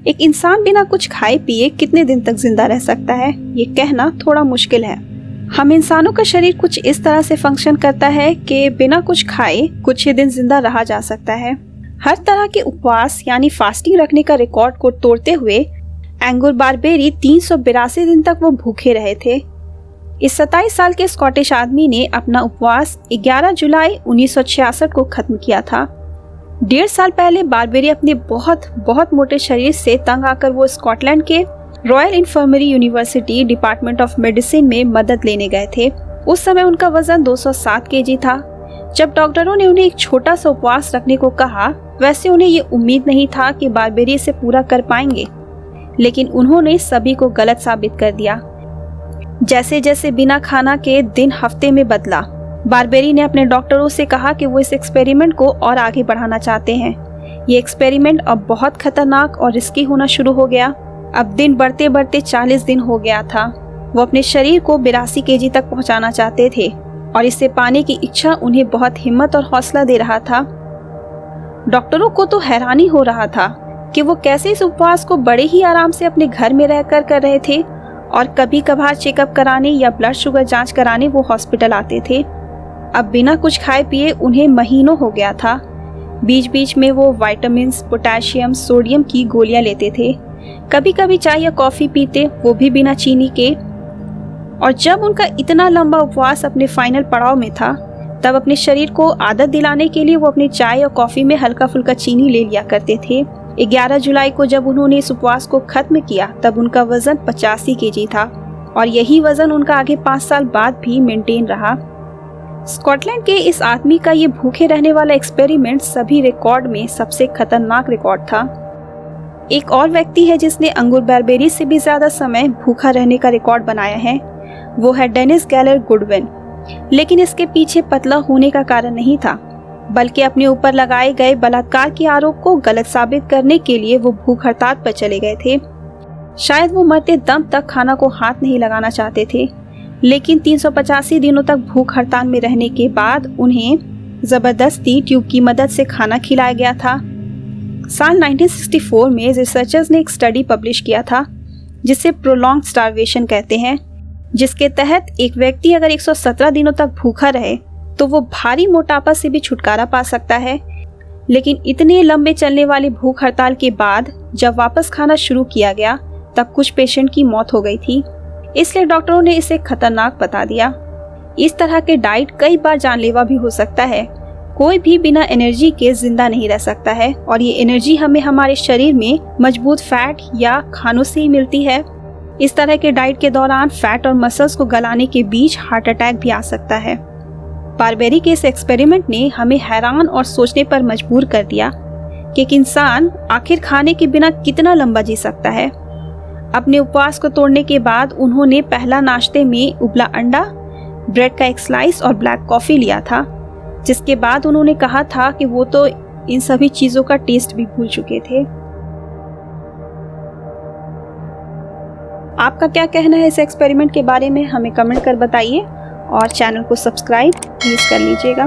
एक इंसान बिना कुछ खाए पिए कितने दिन तक जिंदा रह सकता है, ये कहना थोड़ा मुश्किल है। हम इंसानों का शरीर कुछ इस तरह से फंक्शन करता है कि बिना कुछ खाए कुछ ही दिन जिंदा रहा जा सकता है। हर तरह के उपवास यानी फास्टिंग रखने का रिकॉर्ड को तोड़ते हुए एंगर बारबेरी 382 दिन तक वो भूखे रहे थे। इस 27 साल के स्कॉटिश आदमी ने अपना उपवास 11 जुलाई 1966 को खत्म किया था। 1.5 साल पहले बारबेरी अपने बहुत मोटे शरीर से तंग आकर वो स्कॉटलैंड के royal infirmary university department of medicine में मदद लेने गए थे। उस समय उनका वजन 207 केजी था। जब डॉक्टरों ने उन्हें एक छोटा सा उपवास रखने को कहा, वैसे उन्हें ये उम्मीद नहीं था कि बारबेरी इसे पूरा कर पाएंगे, लेकिन उन्होंने सभी को गलत साबित कर दिया। जैसे जैसे बिना खाना के दिन हफ्ते में बदला, बारबेरी ने अपने डॉक्टरों से कहा कि वो इस एक्सपेरिमेंट को और आगे बढ़ाना चाहते हैं। ये एक्सपेरिमेंट अब बहुत खतरनाक और रिस्की होना शुरू हो गया। अब दिन बढ़ते बढ़ते 40 दिन हो गया था। वो अपने शरीर को 82 केजी तक पहुंचाना चाहते थे और इसे पाने की इच्छा उन्हें बहुत हिम्मत और हौसला दे रहा था। डॉक्टरों को तो हैरानी हो रहा था कि वो कैसे इस उपवास को बड़े ही आराम से अपने घर में रहकर कर रहे थे और कभी कभार चेकअप कराने या ब्लड शुगर जांच कराने वो हॉस्पिटल आते थे। अब बिना कुछ खाए पिए उन्हें महीनों हो गया था। बीच बीच में वो विटामिन, पोटेशियम, सोडियम की गोलियां लेते थे। कभी कभी चाय या कॉफी पीते, वो भी बिना चीनी के। और जब उनका इतना लंबा उपवास अपने फाइनल पड़ाव में था, तब अपने शरीर को आदत दिलाने के लिए वो अपनी चाय और कॉफी में हल्का फुल्का चीनी ले लिया करते थे। 11 जुलाई को जब उन्होंने इस उपवास को खत्म किया, तब उनका वजन 85 केजी था और यही वजन उनका आगे 5 साल बाद भी मेंटेन रहा। स्कॉटलैंड के इस आदमी का ये भूखे रहने वाला एक्सपेरिमेंट सभी रिकॉर्ड में सबसे खतरनाक रिकॉर्ड था। एक और व्यक्ति है जिसने एंगर बारबेरी से भी ज्यादा समय भूखा रहने का रिकॉर्ड बनाया है, वो है डेनिस गैलर गुडविन। लेकिन इसके पीछे पतला होने का कारण नहीं था, बल्कि अपने ऊपर लगाए गए बलात्कार के आरोप को गलत साबित करने के लिए वो भूख हड़ताल पर चले गए थे। शायद वो मरते दम तक खाना को हाथ नहीं लगाना चाहते थे, लेकिन 385 दिनों तक भूख हड़ताल में रहने के बाद उन्हें जबरदस्ती ट्यूब की मदद से खाना खिलाया गया था। साल 1964 में रिसर्चर्स ने एक स्टडी पब्लिश किया था जिसे प्रोलॉन्ग्ड स्टार्वेशन कहते हैं, जिसके तहत एक व्यक्ति अगर 117 दिनों तक भूखा रहे तो वो भारी मोटापा से भी छुटकारा पा सकता है। लेकिन इतने लंबे चलने वाली भूख हड़ताल के बाद जब वापस खाना शुरू किया गया, तब कुछ पेशेंट की मौत हो गई थी। इसलिए डॉक्टरों ने इसे खतरनाक बता दिया। इस तरह के डाइट कई बार जानलेवा भी हो सकता है। कोई भी बिना एनर्जी के जिंदा नहीं रह सकता है और ये एनर्जी हमें हमारे शरीर में मजबूत फैट या खानों से ही मिलती है। इस तरह के डाइट के दौरान फैट और मसल्स को गलाने के बीच हार्ट अटैक भी आ सकता है। बारबेरी के इस एक्सपेरिमेंट ने हमें हैरान और सोचने पर मजबूर कर दिया कि एक इंसान आखिर खाने के बिना कितना लंबा जी सकता है। अपने उपवास को तोड़ने के बाद उन्होंने पहला नाश्ते में उबला अंडा, ब्रेड का एक स्लाइस और ब्लैक कॉफी लिया था, जिसके बाद उन्होंने कहा था कि वो तो इन सभी चीजों का टेस्ट भी भूल चुके थे। आपका क्या कहना है इस एक्सपेरिमेंट के बारे में, हमें कमेंट कर बताइए और चैनल को सब्सक्राइब प्लीज कर लीजिएगा।